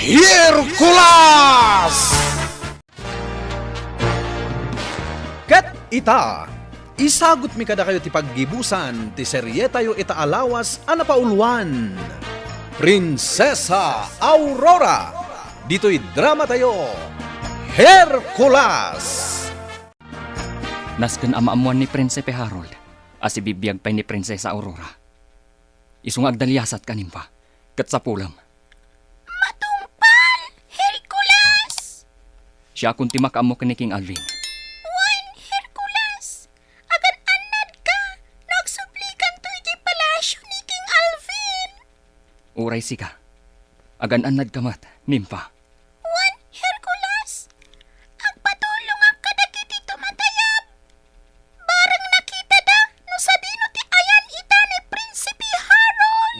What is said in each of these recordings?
Hercules! Ket ita, isagot mi kada kayo ti paggibusan, ti serye tayo ita alawas anapauluan. Prinsesa Aurora, dito'y drama tayo, Hercules! Nasken amaamuan ni Prinsipe Harold, as ibibiyag pa'y ni Prinsesa Aurora. Isungag dalyasat kanimpa, kat sa pulam. Matumpal, Hercules! Siya akong timakamo kini King Alvin. Wan, Hercules! Agan anad ka! Nagsublikan to iti palasyo ni King Alvin! Uray sika. Agan anad kamat, nimpa. Wan, Hercules! Agpatulong ang kadagiti tumatayab! Barang nakita da no sa dino ti ayan ita ni Prinsipe Harold!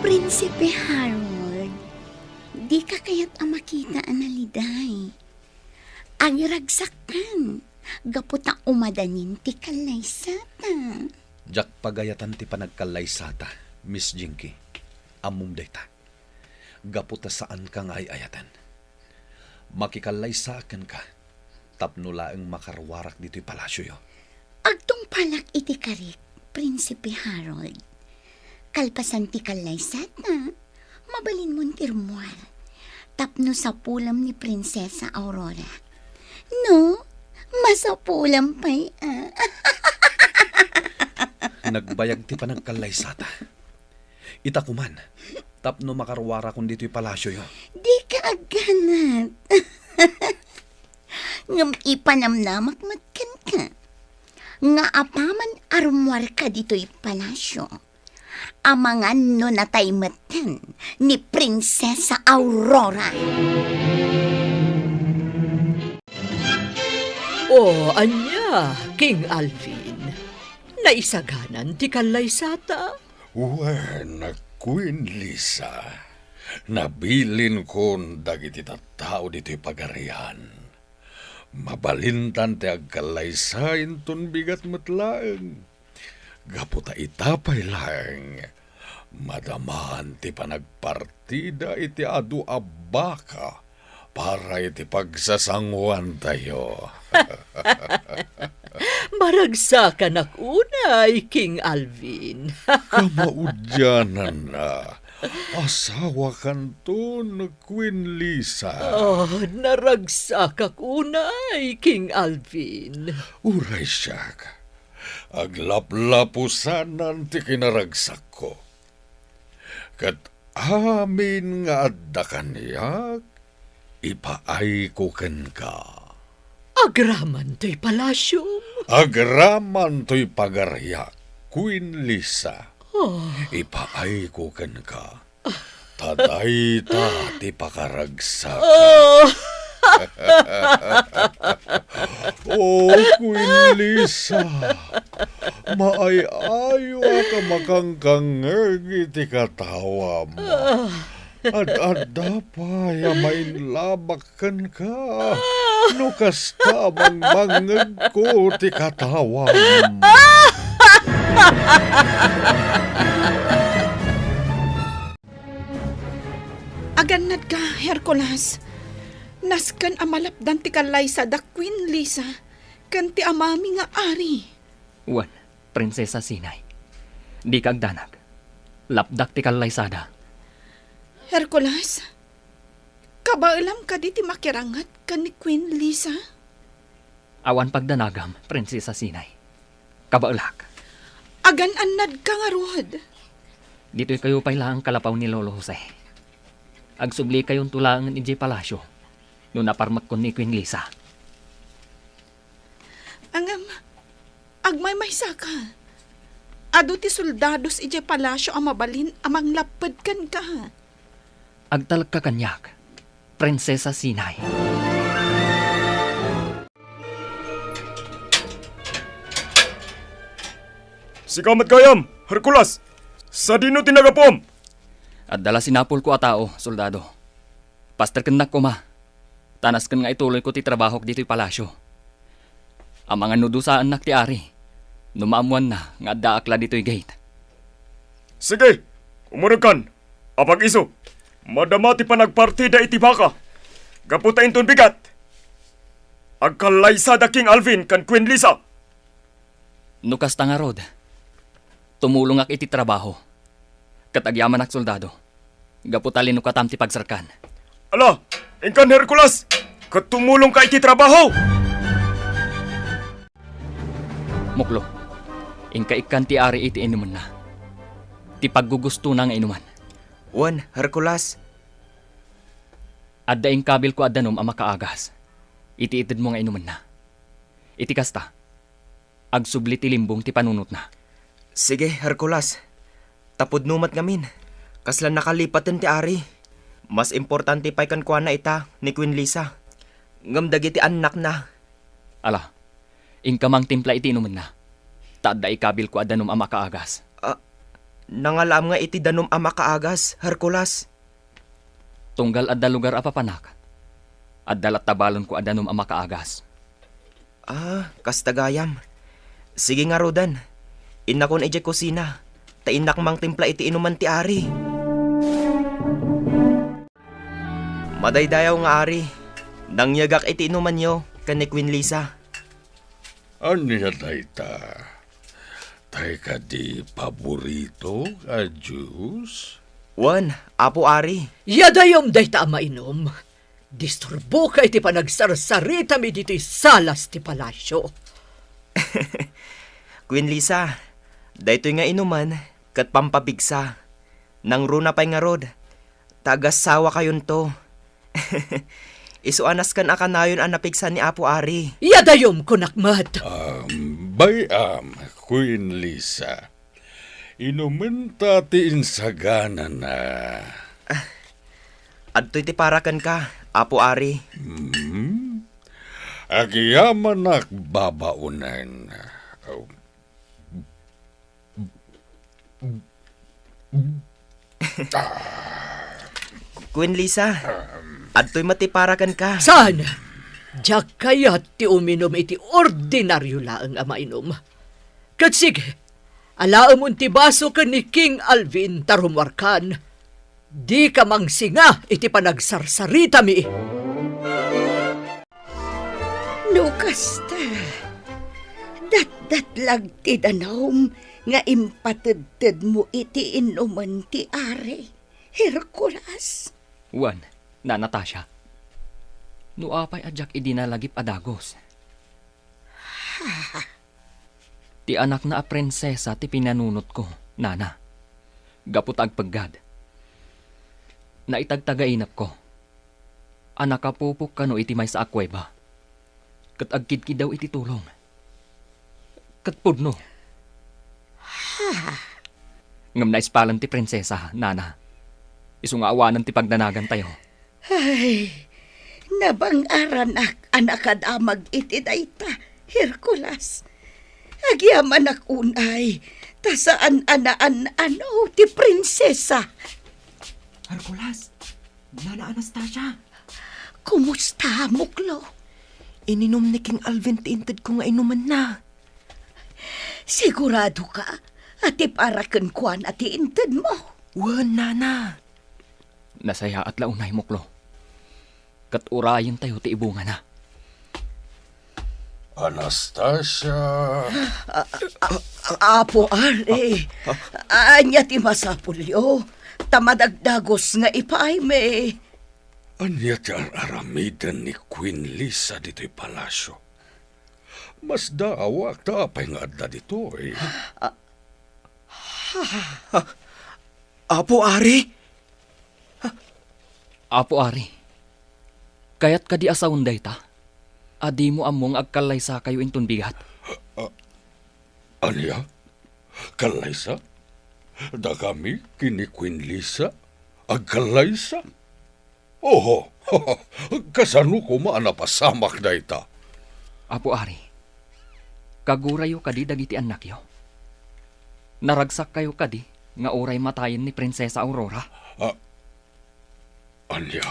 Prinsipe Harold, di ka kaya't makita analiday. Ang ragsakan, gaputa umadanin ti kalaysata. Jak pagayatan ti panagkalaysata, Miss Jinky. Amum dayta. Gaputa saan ka nga ayatan. Makikalaysakan ka. Tapnula ang makarwarak dito'y palasyo yo. Agtong palak iti karik, Prinsipe Harold. Kalpasan ti kalaysata, mabalin mon tirmual. Tapno sa pulam ni Prinsesa Aurora. No, masapulam pa'y Nagbayag ti panagkalaysata. Ita kuman. Tapno makarwara kung dito'y palasyo yo. Di ka aganat. Ngam ipanamnamak matkan ka. Nga apaman armwar ka dito'y palasyo. Amangan no natay matan ni Prinsesa Aurora. O, anya, King Alvin. Naisaganan ti kalaysata. Wen, Queen Lisa, nabilin kon dagiti tattao dito'y pagarian. Mabalintan ti agkalaysain ton bigat matlaeng. Gaputa itapay lang. Madaman ti panagpartida iti adu abaka para iti pagsasangwan tayo. Maragsakan unay, King Alvin. Kamaudyanan na. Asawa kanton, Queen Lisa. Oh, naragsakak unay, King Alvin. Uray siyak. Aglaplapusanan ti kinaragsak ko. Kat amin nga adda kaniyak, ipaay ko ken ka. Agraman to'y palasyo. Agraman to'y pagaryak, Queen Lisa. Oh, Ipaay ko ken ka. Taday ta ti pakaragsak. oh, Oh, Queen Lisa. Maay-ayo ka makangkangeg iti katawa mo. Ad-adda pa mainlabakan ka. No kasta mangmangeg ko ti katawa mo. Aganad ka, Hercules. Naskan amalapdan ti kalaysa da Queen Lisa. Kan ti amami nga ari. Wan, Prinsesa Sinay. Di kagdanag. Lapdak ti kalaysada. Hercules, kabailam ka di ti makirangat ka ni Queen Lisa? Awan pagdanagam, Prinsesa Sinay. Kabaulak. Agan-anad ka nga rod. Dito'y kayo pa'y lang kalapaw ni Lolo Jose. Agsubli kayong tulangan ni J. Palacio. Noon naparmak ko ni Queen Lisa. Angam, agmay-maysa ka. Ado ti soldados ije palasyo ang mabalin amang lapad kan ka. Agtalag ka kanyak, Prinsesa Sinay. Sikamat kayam, Hercules! Sa dino tinagapom! At dala sinapol ko a tao, soldado. Pastor kendak ko ma. Tanas ken nga ituloy ko ti trabahok dito'y palasyo. Ang mga nudusaan nak ti ari. Numaamuan na nga adda akla dito'y gate. Sige, umurag kan. Apag iso, madamati pa nagpartida iti baka. Gaputa inton bigat. Agkalaysa da King Alvin kan Queen Lisa. Nukas ta nga rod. Tumulong ak iti trabaho. Katagyaman ak soldado. Gaputalin no katam ti pagsarkan. Ala, ingkan Hercules, katumulong ka iti trabaho. Muklo, ingka ikan ti ari iti inuman na. Ti paggugusto na nga inuman. Wan, Hercules. Adda ing kabil ko addanom ang makaagas. Iti itid mo nga inuman na. Iti kasta, agsubli ti limbong ti panunot na. Sige, Hercules. Tapod numat ngamin. Kaslan nakalipatan ti ari. Mas importante pa'y kan kuana ita ni Queen Lisa. Ngamdag iti anak na. Ala, ingkamang timpla iti inuman na. Taadda ikabil ko addanom ang makaagas. Nangalam nga iti danom ama kaagas, Hercules. Tunggal adda lugar apapanak. Adda tabalon ko addanom ang makaagas. Kastagayam. Sige nga rodan. Inakon ije kusina. Tainak mang timpla iti inuman ti ari. Madaydayaw nga ari. Nangyagak iti inuman nyo kan ni Queen Lisa. Anya dayta? Tay ka di paborito ka juice? Wan, apo ari. Yadayom day ta mainom. Disturbo ka iti panagsarsarita mi dito'y salas ti palasyo. Queen Lisa, daytoy nga inuman, kat pampabigsa. Nang runa pa'y nga rod, tagas-sawa kayon to. Isuanas kan akanayon ang napigsa ni Apo Ari. Yadayom ko nakmat. Bayam, Queen Lisa. Inuman tati insagana na. Adto'y ti parakan ka, Apo Ari. Agyaman babaunan. Queen Lisa, adto'y matiparakan ka. Saan? Diyak kayat ti uminom iti ordinaryo laang mainom. Kat sige, alaamon ti baso ka ni King Alvin tarumwarkan. Di ka mangsinga iti panagsarsarita mi. Nukasta, dat-datlag ti danom nga impatid mo iti inuman ti ari, Hercules. Wan, na Natasha. Nuapay adyak idinalagip adagos. Ti anak na a prinsesa ti pinanunot ko, nana. Gapot agpaggad. Naitagtagainap ko. Anak kapupok kano iti may sa akweba. Kat agkidkid daw iti tulong. Kat pudno. Ngam na ispalan ti prinsesa, nana. Isungaawanan ti pagdanagan tayo. Ay, nabang-aran anak adamag iti dayta, Hercules. Agyaman ak unay, tasaan anaan ano ti prinsesa. Hercules, Nana Anastasia. Kumusta, Muklo? Ininom ni King Alvin ti intid ko nga inuman na. Sigurado ka? Ati parakan kuan ati intid mo. Wan, Nana. Nasaya at launay muklo. Kat urayan tayo ti ibunga na. Anastasia. Apo Ari, anya ti masapulyo. Tamadagdagos nga ipaay me. Anya ti aramidan ni Queen Lisa dito'y palasyo. Mas daawak ta apay nga adda dito eh. Apo Ari? Apo Ari, kayat ka di asaunday ta? Adi mo among agkalaysa kayo inton bigat. Anya? Kalaysa? Da kami kini Queen Lisa? Agkalaysa? Oho, kasano ko maanapasamak na ita? Apo Ari, kagurayo kadi dagiti anak yo. Naragsak kayo kadi nga oray matayin ni Prinsesa Aurora. Anya?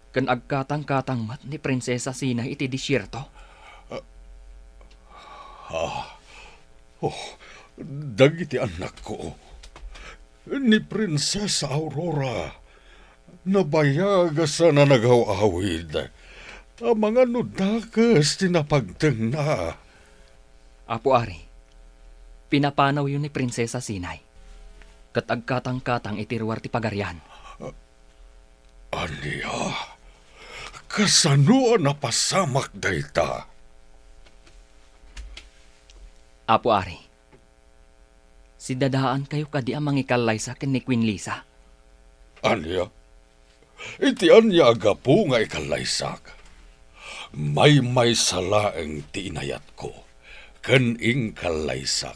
Kan agkatang-katang mat ni Prinsesa Sina iti disyerto. Dagiti anak ko. ni Prinsesa Aurora. Nabayag sa nanagaw-awid. Ang mga nudakas tinapagteng na. Apo Ari, pinapanaw yun ni Prinsesa Sinay. Katagkatang-katang itiruar ti pagaryan. Aniya, kasano na pasamak dayta? Apo Ari, si dadaan kayo kadi ang mangikalay sa akin ni Queen Lisa. Aniya, iti anya agapu nga ikalaysak. May salaeng ti inayat ko, kaning kalaysak.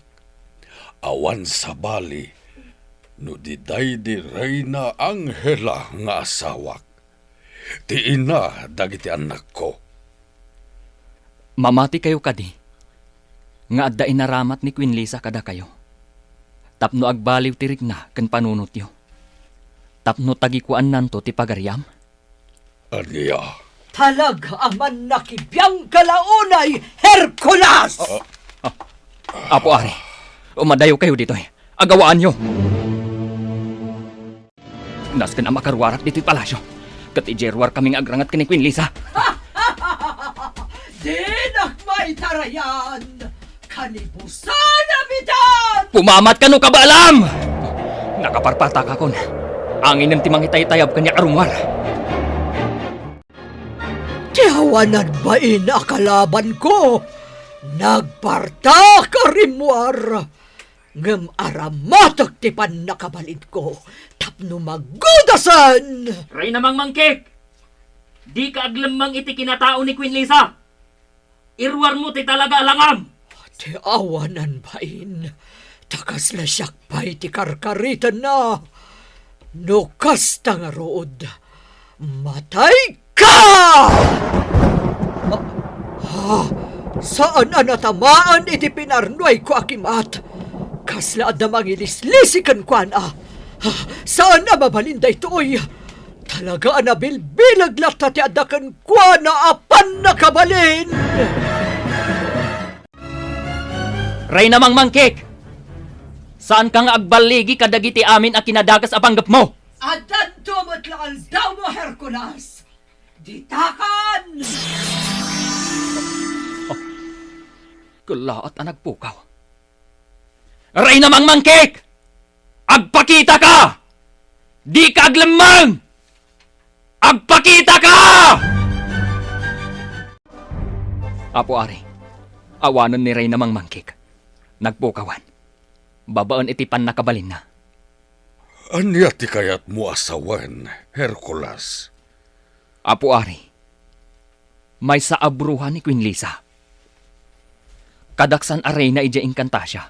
Awan sa bali, no diday di Reyna Angela nga asawak. Ti ina dagiti anak ko. Mamati kayo kadi, nga adda inaramat ni Queen Lisa kada kayo. Tapno agbaliw tirik na kan panunot yo. Tapno tagikuan nanto ti pagaryam. Aniya, Talaga aman nakibiyang kalaunay, Hercules! Apo Ari, umadayo kayo dito eh. Agawaan nyo. Naskan ang makarwarak dito'y palasyo. Kat ijerwar kaming agrangat kini Queen Lisa. Dinak may tarayan! Kanibusan na bitan! Pumamat ka no kabaalam! Nakaparpata ka kon. Angin ng timang itay-tayab kanya karumwar. Tiyawanan ba ina kalaban ko? Nagparta ka rimwar! Ngam aramatag tipan nakabalit ko. Tapno magudasan! Ray namang mangkik! Di ka aglamang iti kinatao ni Queen Lisa! Irwar mo ti talaga alangam! Tiawanan ba in? Takas na siyak pa'y ti karkaritan na. Nukas nga rood. Matay ka! Saan anatamaan iti pinarnoy ko akimat? Kasla na mangilis-lisikan ko na. Saan na mabalinda ito'y? Talaga na bilbilag lata ti adakan ko na apan nakabalin! Ray namang mangkik! Saan ka nga agbaligi kadagiti amin a kinadagas a panggap mo? Adan tumatlaan daw mo, Hercules! Ditakan! Kulaot ang nagpukaw. Ray namang mangkik! Agpakita ka! Di ka aglamang! Agpakita ka! Apo Ari, awanan ni Ray namang mangkik. Nagpukawan. Babaan itipan nakabalin na. anya ti kayat mo asawan, Hercules? Apo Ari, may saabruhan ni Queen Lisa. Kadaksan aray na ija inkantasya.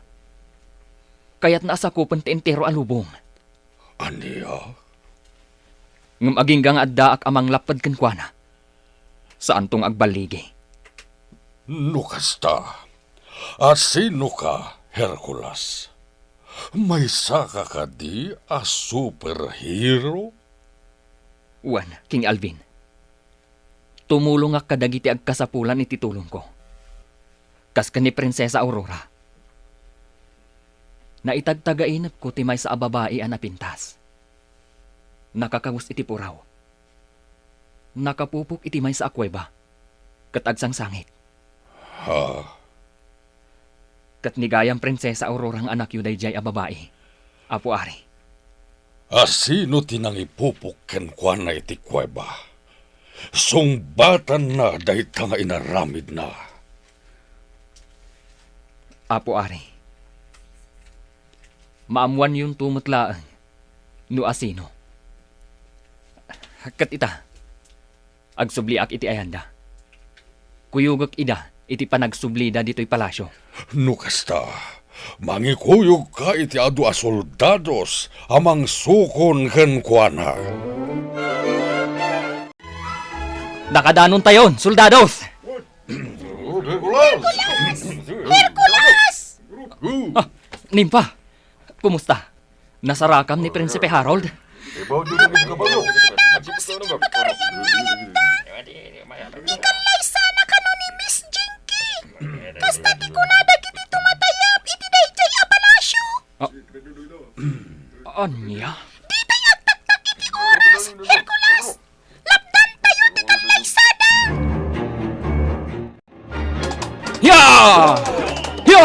Kaya't naasakupan ti entero alubong. Aniya, Ngam aging gang addaak amang lapad kankwana. Saan tong agbaligi? nukasta. Asino ka, Hercules? May saka ka di a superhero? Uwan, King Alvin. Tumulong ak kadagiti agkasapulan iti tulong ko. Kas ka ni Prinsesa Aurora. Naitagtagainap ko ti may sa ababae a napintas. Nakakawus iti puraw. Nakapupok iti may sa akweba. Katagsang sangit. Ha? Kat nigayang Prinsesa Aurora ang anak yu dayjay a babae. Apo Ari. Asino tinang ipupukken kwa na iti kweba? Sungbatan na dahit nga inaramid na. Apo Ari. Maamuan yung tumutlaan. No asino. Kat ita. Agsubliak iti ayanda. Kuyugak ida iti panagsublida dito'y palasyo. Nukasta, mangikuyog ka iti adu a soldados amang sukon ken kuana. Nakadanon tayon, soldados! Ah, Nimpa, kumusta? Nasarakam ni Prinsipe Harold? Ikalay sana kano ni Miss Jinky. Kasta di ko na dagiti tumatayap iti dayjay a palasyo. Anya? Di tayo agtaktak iti oras, Hercules! Lapdan tayo ti kalaysada! Ya! Ya!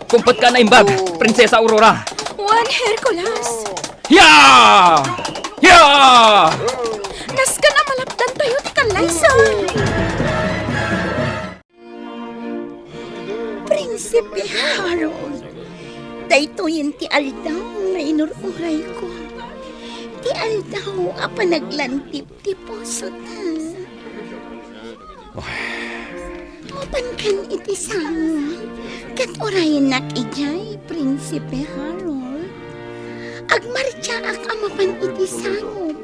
Kumpot ka na imbag, Prinsesa Aurora. Juan Hercules! Ya! Ya! Nas ka na malapdan tayo ti kalaysan! Prinsipe Harold, daytoyen ti aldaw na inururay ko. Ti aldaw a panaglantip ti puso ta. Mapankan iti sangon, kat orayan nak ijay, Prinsipe Harold. Agmarcha ak amapan iti sangon.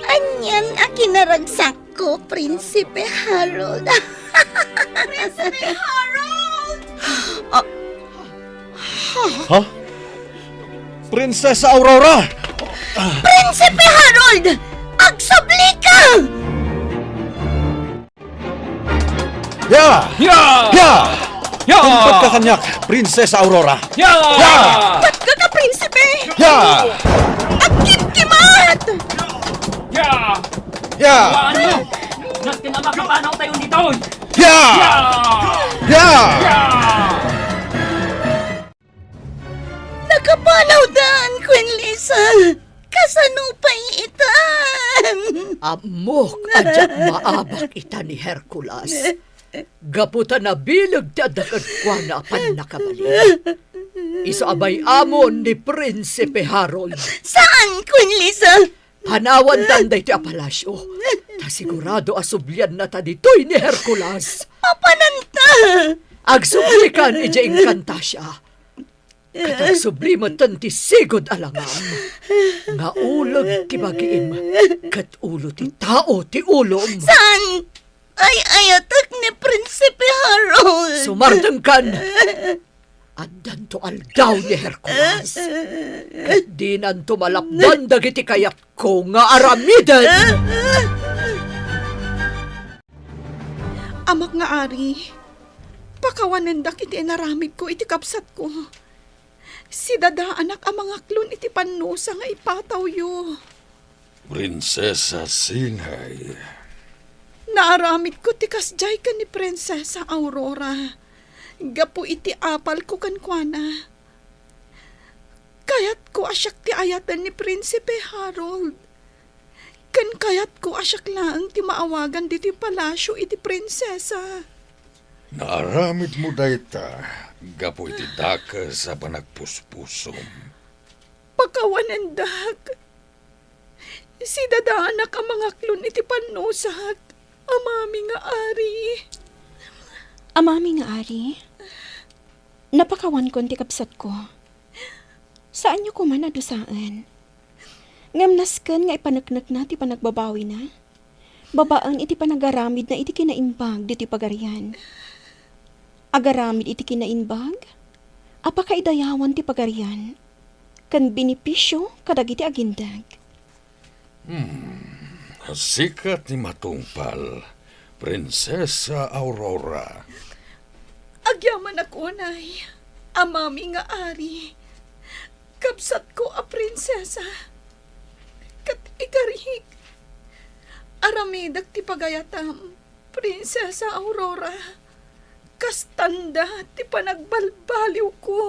Anyan a kinaragsak ko, Prinsipe Harold. Prinsipe Harold! Ha? Prinsesa Aurora! Prinsipe Harold! Agsubli ka! Ya! Ya! Ya! Ya! Kumpot ka kanyak, Prinsesa Aurora! Ya! Ya! Ba't ka, Prinsipe? Ya! Agkimkimat! Ya! Ya! Ano? Nas ka na makapanaw tayo dito! Ya! Ya! Ya! Ya! Nakapanaw daan, Queen Lisa! Kasanupay itan! Amok adyak maabak ita ni Hercules. Gaputa na bilag ti adakad kwa na apan nakabali. Iso abay amon ni Prinsipe Harold. Saan, Queen Lisa? Hanawan tanday ti apalasyo. Ta sigurado asublian na ta ditoy ni Hercules. Papananta! Agsublikan ija inkanta siya. Katag sublimatan ti sigod alangam. Nga ulag ti bagiim. Kat ulo ti tao ti ulom. Saan? Ay ayatak ni Prinsipe Harold! Sumartang kan. Andan to aldaw ni Hercules. Kat di nan tumalapdan dagiti kayat ko nga aramidan. Amak nga ari, pakawanendak iti inaramid ko iti kapsat ko. Si dada anak ang mga klon iti panusa nga ipataw yo. Prinsesa Singhay. Naaramid ko ti kasjay ka ni Prinsesa Aurora. Gapu iti apal ko kankwana. Kayat ko asyak ti ayatan ni Prinsipe Harold. Kan kayat ko asyak lang ti maawagan diti palasyo iti prinsesa. Naaramid mo dayta, gapo iti daka sa panagpuspusom. Pakawanendak. Si dada anak ang mga klon iti panusak. Amami nga ari. Amami nga ari, napakawan ko ti kapsat ko. Saan niyo ko man adusaan? Ngamnaskan nga ipanaknak na ti panagbabawi na. Babaan iti panagaramid na iti kinaimbag diti pagarian. Agaramid iti kinaimbag? Apakaidayawan ti pagarian? Kan binipisyo kadag iti agindag. Sikat ni matungpal, Prinsesa Aurora. Agyaman ako, nay. Amami nga ari. Kapsat ko a prinsesa. Kat ikarihik. Aramidak ti pagayatam, Prinsesa Aurora. Kastanda ti panagbalbaliw ko.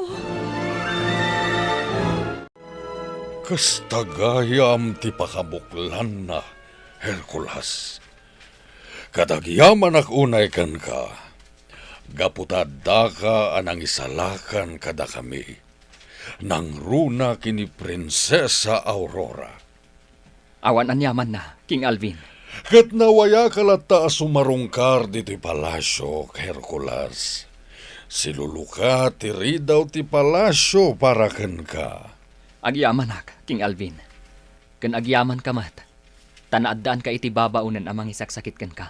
Kastagayam ti pakabuklan na, Hercules. Katagyaman ak unay kan ka. Gaputadda ka anang isalakan kada kami. Nang runa kini Prinsesa Aurora. Awan anyaman na, King Alvin. Kat nawaya kalata sumarungkar dito'y palasyo, Hercules. Siluluka tiri daw ti palasyo para ken ka. Agyaman ak, King Alvin. Kan agyaman ka mat, tanaadaan ka iti babaunan amang isaksakit kan ka.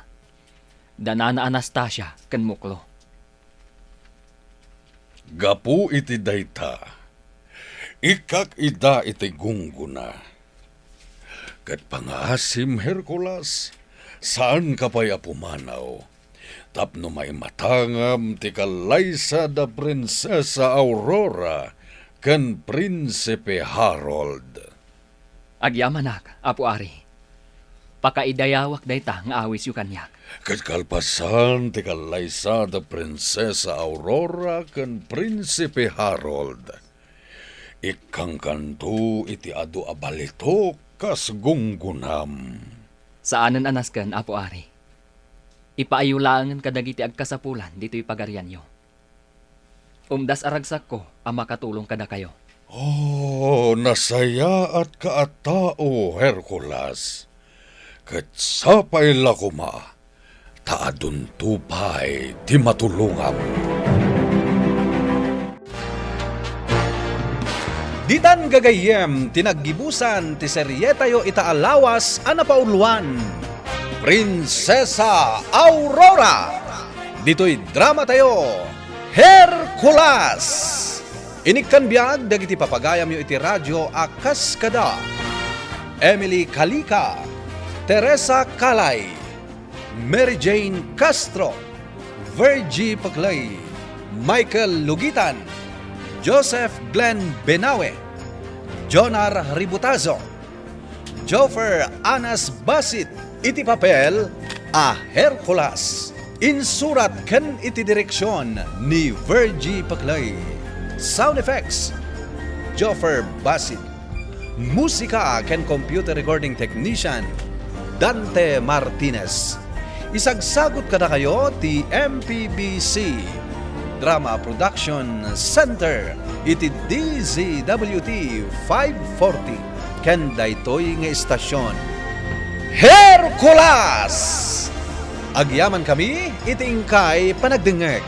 Danana Anastasia kan muklo. Gapu iti dayta. Ikak ida iti gungguna. Kat pangaasim, Hercules, saan ka pa'y apumanaw? Tapno may matangam ti kalaysa da Prinsesa Aurora ken Prinsipe Harold. Agyamanak, Apo Ari. Pakaidayawak dayta nga awis yu kanyak. Ket kalpasan ti kalaysa da Prinsesa Aurora ken Prinsipe Harold. Ikang kanto iti adu abalitok kas gunggunam. Saanan anasken, Apo Ari? Ipaayulangan kadagiti agkasapulan dito'y pagarian yo. Umdas aragsak ko ang makatulong kada kayo. Oh, nasaya at kaatao, Hercules. Ket sapay lakuma, taadun tupay ti matulungam. Ditan gagayem tinaggibusan ti seryetayo itaalawas a napauluan. Prinsesa Aurora. Dito'y drama tayo, Hercules. Inikkan biyag dagiti papagayam yo iti radyo akas kada. Emily Kalika, Teresa Kalay, Mary Jane Castro, Virgie Paclay, Michael Lugitan, Joseph Glenn Benawe, Jonar Ributazo, Joffer Anas Basit, iti papel a Hercules. Insurat ken iti direksyon ni Virgie Paclay. Sound effects, Joffer Basit. Musika ken computer recording technician, Dante Martinez. Isagsagot kada kayo ti MPBC Drama Production Center iti DZWT 540 ken daytoy nga istasyon Hercules! Agyaman kami, itingkay panagdengeg.